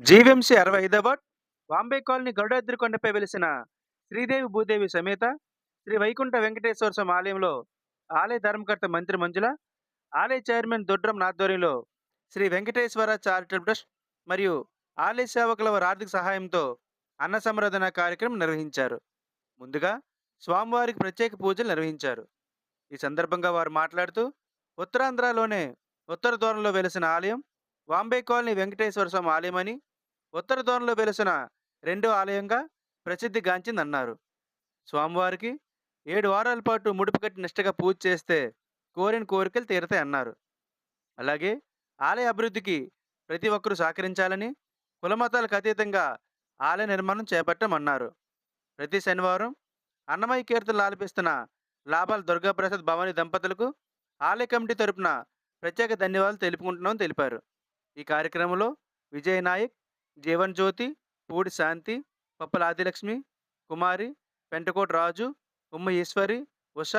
GVMC 65వ ward, Bombay colony Garudadri కొండపై వెలిసిన శ్రీదేవి భూదేవి సమేత శ్రీ వైకుంఠ వెంకటేశ్వర స్వామి ఆలయంలో ఆలయ ధర్మకర్త మంత్రి మంజుల, ఆలయ చైర్మన్ దొడ్రం ఆధ్వర్యంలో శ్రీ వెంకటేశ్వర చారిటబుల్ ట్రస్ట్ మరియు ఆలయ సేవకుల వారి ఆర్థిక సహాయంతో అన్న సంరక్షణ కార్యక్రమం నిర్వహించారు. ముందుగా స్వామివారికి ప్రత్యేక పూజలు నిర్వహించారు. ఈ సందర్భంగా వారు మాట్లాడుతూ, ఉత్తరాంధ్రలోనే ఉత్తర దూరంలో వెలిసిన ఆలయం వాంబే కాలనీ వెంకటేశ్వర స్వామి ఆలయమని, ఉత్తర దూరంలో వెలిసిన రెండో ఆలయంగా ప్రసిద్ధిగాంచిందన్నారు. స్వామివారికి 7 వారాల పాటు ముడుపు కట్టి నిష్టగా పూజ చేస్తే కోరిన కోరికలు తీరతాయన్నారు. అలాగే ఆలయ అభివృద్ధికి ప్రతి ఒక్కరూ సహకరించాలని, కులమతాలకు అతీతంగా ఆలయ నిర్మాణం చేపట్టమన్నారు. ప్రతి శనివారం అన్నమయ్య కీర్తనలు ఆలపిస్తున్న లాభాల దుర్గాప్రసాద్ భవానీ దంపతులకు ఆలయ కమిటీ తరపున ప్రత్యేక ధన్యవాదాలు తెలుపుకుంటున్నామని తెలిపారు. ఈ కార్యక్రమంలో విజయ్ నాయక్, జీవన్ జ్యోతి, పూడి శాంతి, పప్పల ఆదిలక్ష్మి, కుమారి, పెంటకోట రాజు, ఉమ్మ ఈశ్వరి, ఉష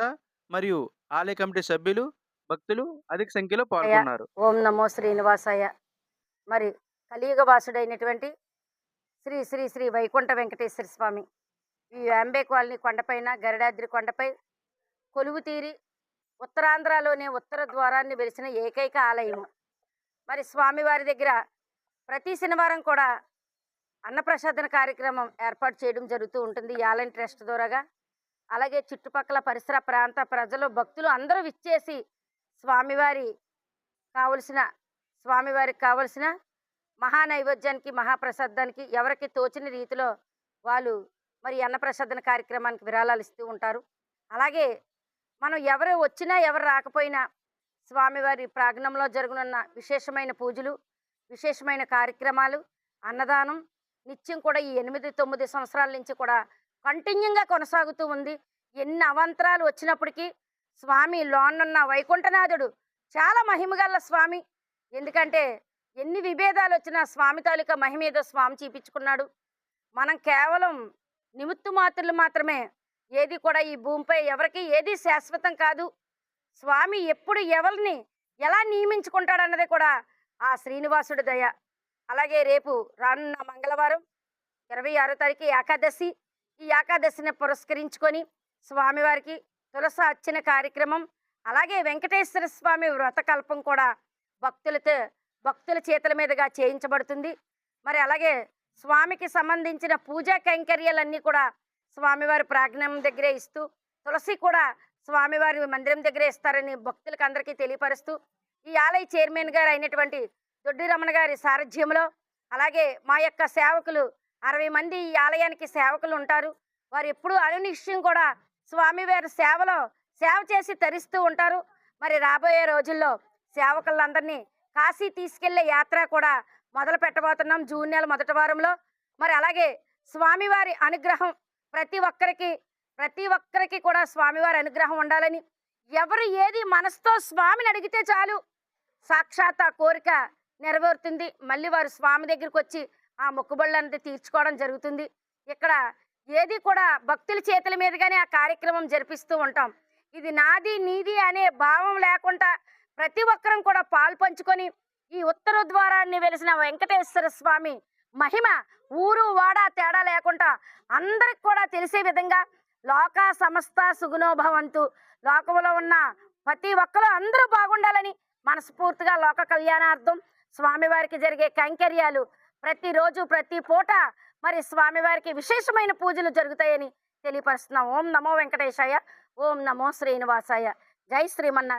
మరియు ఆలయ కమిటీ సభ్యులు, భక్తులు అధిక సంఖ్యలో అయ్య, పాల్గొన్నారు. ఓం నమో శ్రీనివాసాయ. మరి కలియుగ వాసుడైనటువంటి శ్రీ శ్రీ శ్రీ వైకుంఠ వెంకటేశ్వర స్వామి ఈ అంబే కాలనీ కొండపైన గరుడాద్రి కొండపై కొలువు తీరి ఉత్తరాంధ్రలోనే ఉత్తర ద్వారాన్ని వెలిసిన ఏకైక ఆలయము. మరి స్వామివారి దగ్గర ప్రతి శనివారం కూడా అన్నప్రసాదన కార్యక్రమం ఏర్పాటు చేయడం జరుగుతూ ఉంటుంది ఈ ఆలయం ట్రస్ట్ ద్వారాగా. అలాగే చుట్టుపక్కల పరిసర ప్రాంత ప్రజలు భక్తులు అందరూ విచ్చేసి స్వామివారి కావలసిన స్వామివారికి కావలసిన మహానైవేద్యానికి మహాప్రసాదానికి ఎవరికి తోచిన రీతిలో వాళ్ళు మరి అన్నప్రసాదన కార్యక్రమానికి విరాళాలు ఇస్తూ ఉంటారు. అలాగే మనం ఎవరు వచ్చినా ఎవరు రాకపోయినా స్వామివారి ప్రాంగణంలో జరగనున్న విశేషమైన పూజలు, విశేషమైన కార్యక్రమాలు, అన్నదానం నిత్యం కూడా ఈ 8-9 సంవత్సరాల నుంచి కూడా కంటిన్యూగా కొనసాగుతూ ఉంది. ఎన్ని అవాంతరాలు వచ్చినప్పటికీ స్వామి లోనున్న వైకుంఠనాథుడు చాలా మహిమగల స్వామి. ఎందుకంటే ఎన్ని విభేదాలు వచ్చినా స్వామి తాలూకా మహిమ ఏదో స్వామి చూపించుకున్నాడు. మనం కేవలం నిమిత్త మాత్రులు మాత్రమే. ఏది కూడా ఈ భూమిపై ఎవరికి ఏది శాశ్వతం కాదు. స్వామి ఎప్పుడు ఎవరిని ఎలా నియమించుకుంటాడన్నది కూడా ఆ శ్రీనివాసుడి దయ. అలాగే రేపు రానున్న మంగళవారం 26వ తారీఖు ఏకాదశి. ఈ ఏకాదశిని పురస్కరించుకొని స్వామివారికి తులస అర్చన కార్యక్రమం, అలాగే వెంకటేశ్వర స్వామి వ్రతకల్పం కూడా భక్తుల చేతుల మీదుగా చేయించబడుతుంది. మరి అలాగే స్వామికి సంబంధించిన పూజా కైంకర్యాలన్నీ కూడా స్వామివారి ప్రాంగణం దగ్గరే ఇస్తూ, తులసి కూడా స్వామివారి మందిరం దగ్గరే ఇస్తారని భక్తులకు అందరికీ తెలియపరుస్తూ, ఈ ఆలయ చైర్మన్ గారు అయినటువంటి దొడ్డి రమణ గారి సారథ్యంలో, అలాగే మా యొక్క సేవకులు 60 మంది ఈ ఆలయానికి సేవకులు ఉంటారు. వారు ఎప్పుడూ అనునిశ్చయం కూడా స్వామివారి సేవ చేసి తరిస్తూ ఉంటారు. మరి రాబోయే రోజుల్లో సేవకులందరినీ కాశీ తీసుకెళ్లే యాత్ర కూడా మొదలు పెట్టబోతున్నాం జూన్ నెల మొదటి వారంలో. మరి అలాగే స్వామివారి అనుగ్రహం ప్రతి ఒక్కరికి కూడా స్వామివారి అనుగ్రహం ఉండాలని, ఎవరు ఏది మనసుతో స్వామిని అడిగితే చాలు సాక్షాత్ ఆ కోరిక నెరవేరుతుంది. మళ్ళీ వారు స్వామి దగ్గరికి వచ్చి ఆ మొక్కుబళ్ళంతా తీర్చుకోవడం జరుగుతుంది. ఇక్కడ ఏది కూడా భక్తుల చేతుల మీదుగానే ఆ కార్యక్రమం జరిపిస్తూ ఉంటాం. ఇది నాది నీది అనే భావం లేకుండా ప్రతి ఒక్కరం కూడా పాలు పంచుకొని ఈ ఉత్తర ద్వారాన్ని వెలిసిన వెంకటేశ్వర స్వామి మహిమ ఊరు వాడ తేడా లేకుండా అందరికి కూడా తెలిసే విధంగా లోక సమస్త సుగుణోభవంతు, లోకంలో ఉన్న ప్రతి ఒక్కరు అందరూ బాగుండాలని మనస్ఫూర్తిగా లోక కళ్యాణార్థం స్వామివారికి జరిగే కైంకర్యాలు ప్రతిరోజు ప్రతి పూట మరి స్వామివారికి విశేషమైన పూజలు జరుగుతాయని తెలియపరుస్తున్నాం. ఓం నమో వెంకటేశాయ, ఓం నమో శ్రీనివాసాయ. జై శ్రీమన్నారాయణ.